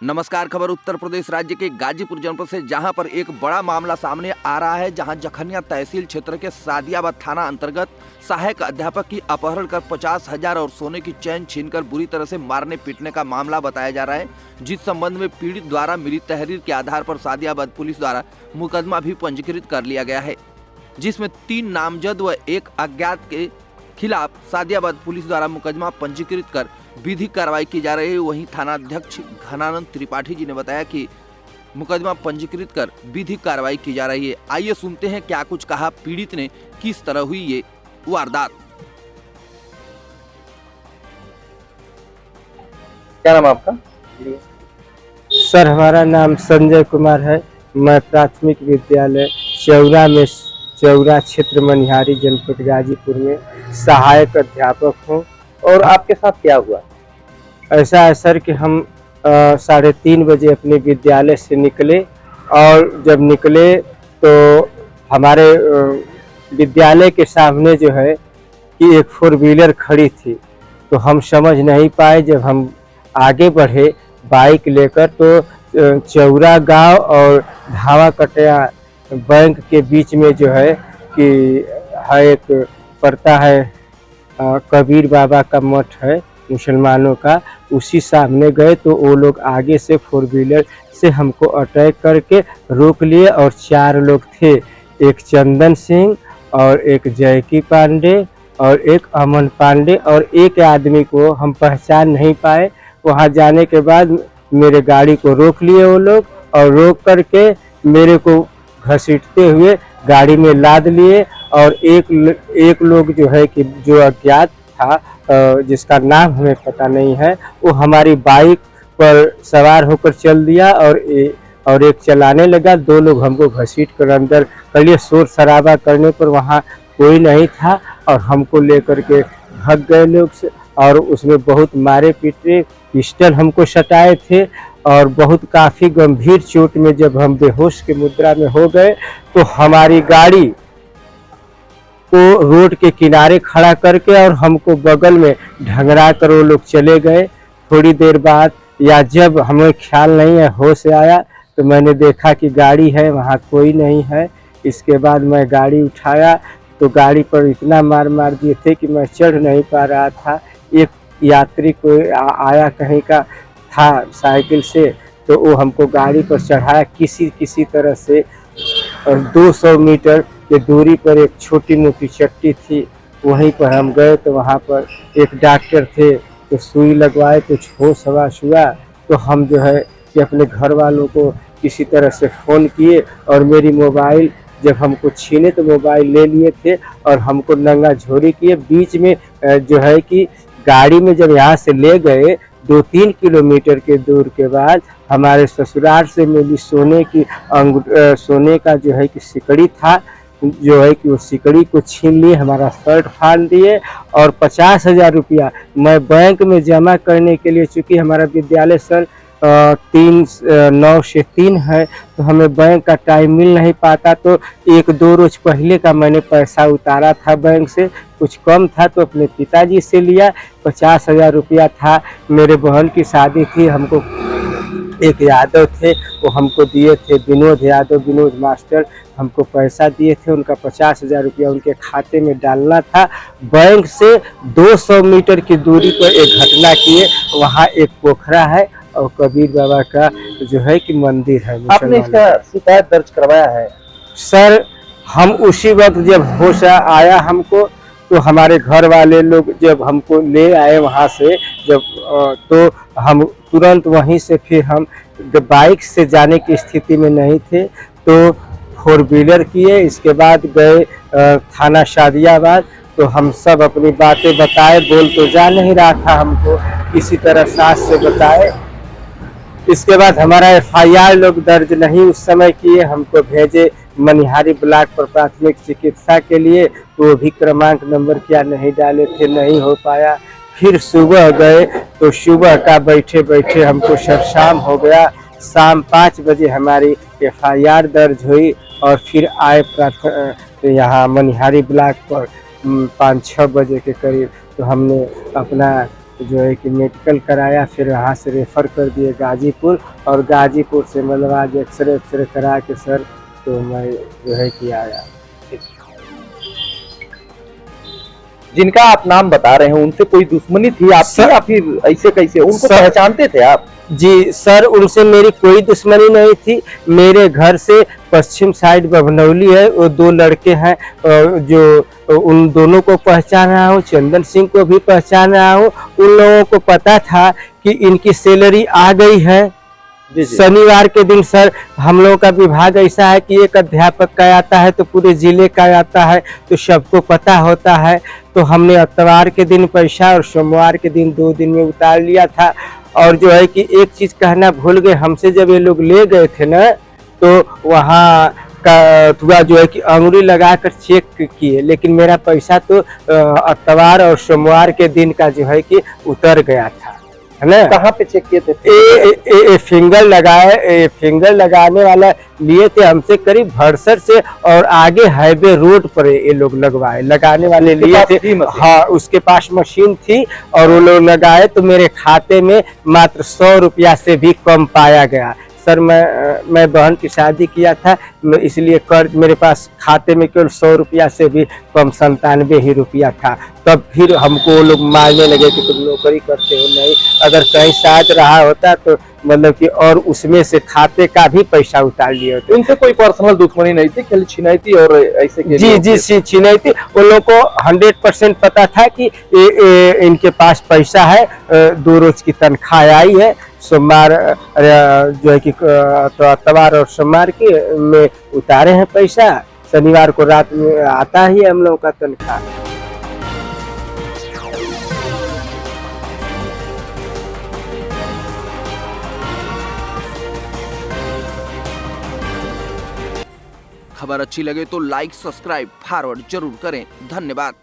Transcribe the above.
नमस्कार। खबर उत्तर प्रदेश राज्य के गाजीपुर जनपद से, जहां पर एक बड़ा मामला सामने आ रहा है। जहां जखनिया तहसील क्षेत्र के सादियाबाद थाना अंतर्गत सहायक अध्यापक की अपहरण कर 50,000 और सोने की चैन छीनकर बुरी तरह से मारने पीटने का मामला बताया जा रहा है, जिस संबंध में पीड़ित द्वारा मिली तहरीर के आधार पर सादियाबाद पुलिस द्वारा मुकदमा भी पंजीकृत कर लिया गया है, जिसमें 3 नामजद व 1 अज्ञात के खिलाफ सादियाबाद पुलिस द्वारा मुकदमा पंजीकृत कर विधिक कार्रवाई की जा रही है। वहीं थानाध्यक्ष घनानंद त्रिपाठी जी ने बताया कि मुकदमा पंजीकृत कर विधिक कार्रवाई की जा रही है। आइए सुनते हैं क्या कुछ कहा पीड़ित ने, किस तरह हुई ये वारदात। क्या नाम आपका? सर, हमारा नाम संजय कुमार है। मैं प्राथमिक विद्यालय चौरा क्षेत्र मनिहारी जनपद गाजीपुर में सहायक अध्यापक हूँ। और आपके साथ क्या हुआ? ऐसा है सर कि हम 3:30 बजे अपने विद्यालय से निकले, और जब निकले तो हमारे विद्यालय के सामने जो है कि एक 4 व्हीलर खड़ी थी, तो हम समझ नहीं पाए। जब हम आगे बढ़े बाइक लेकर, तो चौरा गांव और धावा कटिया बैंक के बीच में जो है कि एक पड़ता है कबीर बाबा का मठ है मुसलमानों का, उसी सामने गए तो वो लोग आगे से 4 व्हीलर से हमको अटैक करके रोक लिए। और 4 लोग थे, एक चंदन सिंह और एक जयकी पांडे और एक अमन पांडे, और एक आदमी को हम पहचान नहीं पाए। वहाँ जाने के बाद मेरे गाड़ी को रोक लिए वो लोग, और रोक करके मेरे को घसीटते हुए गाड़ी में लाद लिए। और एक लोग जो है कि जो अज्ञात था, जिसका नाम हमें पता नहीं है, वो हमारी बाइक पर सवार होकर चल दिया और एक चलाने लगा। 2 लोग हमको घसीट कर अंदर कर लिए। शोर शराबा करने पर वहाँ कोई नहीं था और हमको लेकर के भाग गए लोग से, और उसमें बहुत मारे पीटे, पिस्टल हमको सटाए थे, और बहुत काफ़ी गंभीर चोट में जब हम बेहोश की मुद्रा में हो गए तो हमारी गाड़ी को रोड के किनारे खड़ा करके और हमको बगल में ढंगरा कर वो लोग चले गए। थोड़ी देर बाद, या जब हमें ख्याल नहीं है, होश आया, तो मैंने देखा कि गाड़ी है, वहाँ कोई नहीं है। इसके बाद मैं गाड़ी उठाया तो गाड़ी पर इतना मार दिए थे कि मैं चढ़ नहीं पा रहा था। एक यात्री को आया कहीं का था साइकिल से, तो वो हमको गाड़ी पर चढ़ाया किसी तरह से। और 200 मीटर की दूरी पर एक छोटी मोटी चट्टी थी, वहीं पर हम गए तो वहाँ पर एक डॉक्टर थे, तो सुई लगवाए, कुछ होश हवास हुआ। तो हम जो है कि अपने घर वालों को किसी तरह से फ़ोन किए, और मेरी मोबाइल जब हमको छीने तो मोबाइल ले लिए थे और हमको नंगा झोरी किए। बीच में जो है कि गाड़ी में जब यहाँ से ले गए, 2-3 किलोमीटर के दूर के बाद हमारे ससुराल से मिली सोने का जो है कि सिकड़ी था, जो है कि वो सिकड़ी को छीन लिए, हमारा शर्ट फाड़ दिए। और 50,000 रुपया मैं बैंक में जमा करने के लिए, चूँकि हमारा विद्यालय सर 9 से 3 है, तो हमें बैंक का टाइम मिल नहीं पाता, तो 1-2 रोज पहले का मैंने पैसा उतारा था बैंक से, कुछ कम था तो अपने पिताजी से लिया। 50,000 रुपया था। मेरे बहन की शादी थी, हमको एक यादव थे, वो हमको दिए थे, विनोद यादव, विनोद मास्टर, हमको पैसा दिए थे। उनका 50,000 रुपया उनके खाते में डालना था। बैंक से 200 मीटर की दूरी पर एक घटना किए, वहाँ एक पोखरा है और कबीर बाबा का जो है कि मंदिर है। आपने इसका शिकायत दर्ज करवाया है? सर, हम उसी वक्त जब होश आया हमको, तो हमारे घर वाले लोग जब हमको ले आए वहाँ से, तो हम तुरंत वहीं से, फिर हम बाइक से जाने की स्थिति में नहीं थे, तो 4 व्हीलर किए। इसके बाद गए थाना सादियाबाद, तो हम सब अपनी बातें बताए। बोल तो जा नहीं रहा था हमको, किसी तरह सास से बताए। इसके बाद हमारा FIR लोग दर्ज नहीं उस समय किए, हमको भेजे मनिहारी ब्लॉक पर प्राथमिक चिकित्सा के लिए, तो वो भी क्रमांक नंबर क्या नहीं डाले थे, नहीं हो पाया। फिर सुबह गए तो सुबह का बैठे हमको शाम हो गया। शाम 5 बजे हमारी FIR दर्ज हुई, और फिर आए यहाँ मनिहारी ब्लॉक पर 5-6 बजे के करीब, तो हमने अपना जो है कि मेडिकल कराया, फिर वहाँ से रेफ़र कर दिए गाजीपुर, और गाजीपुर से मतलब आज एक्सरे करा के सर तो मैं जो है कि आया। जिनका आप नाम बता रहे हैं उनसे कोई दुश्मनी थी आपकी या फिर ऐसे कैसे उनको सर- पहचानते थे आप? जी सर, उनसे मेरी कोई दुश्मनी नहीं थी। मेरे घर से पश्चिम साइड बभनौली है, वो 2 लड़के हैं जो उन दोनों को पहचान रहा हूँ, चंदन सिंह को भी पहचान रहा हूँ। उन लोगों को पता था कि इनकी सैलरी आ गई है। जी जी। शनिवार के दिन सर हम लोगों का विभाग ऐसा है कि एक अध्यापक का आता है तो पूरे जिले का आता है, तो सबको पता होता है। तो हमने इतवार के दिन पैसा और सोमवार के दिन 2 दिन में उतार लिया था। और जो है कि एक चीज़ कहना भूल गए, हमसे जब ये लोग ले गए थे ना, तो वहाँ का थोड़ा जो है कि अंगुली लगाकर चेक किए, लेकिन मेरा पैसा तो इतवार और सोमवार के दिन का जो है कि उतर गया था, है ना। कहाँ पे चेक किए थे? फिंगर लगाने वाला लिए थे हमसे करीब भरसर से, और आगे हाईवे रोड पर ये लोग लगाने वाले उसके लिए पास थे। थी मशीन? हाँ, उसके पास मशीन थी और वो लोग लगाए, तो मेरे खाते में मात्र 100 रुपया से भी कम पाया गया। सर मैं बहन की शादी किया था, इसलिए कर्ज मेरे पास खाते में केवल 100 रुपया से भी कम 97 ही रुपया था। तब फिर हमको वो लोग मारने लगे कि तुम नौकरी करते हो नहीं, अगर कहीं शायद रहा होता तो मतलब कि और उसमें से खाते का भी पैसा उतार लिए होते। उनसे कोई पर्सनल दुश्मनी नहीं थी, खाली छिनैती और ऐसे के लिए? जी छिनाई थी। उन लोगों को 100% पता था कि इनके पास पैसा है, 2 रोज की तनख्वाह आई है, सोमवार जो है कि तो इतवार और सोमवार की में उतारे हैं पैसा, शनिवार को रात में आता ही हम लोगों का तनख्वाह। खबर अच्छी लगे तो लाइक, सब्सक्राइब, फॉरवर्ड जरूर करें। धन्यवाद।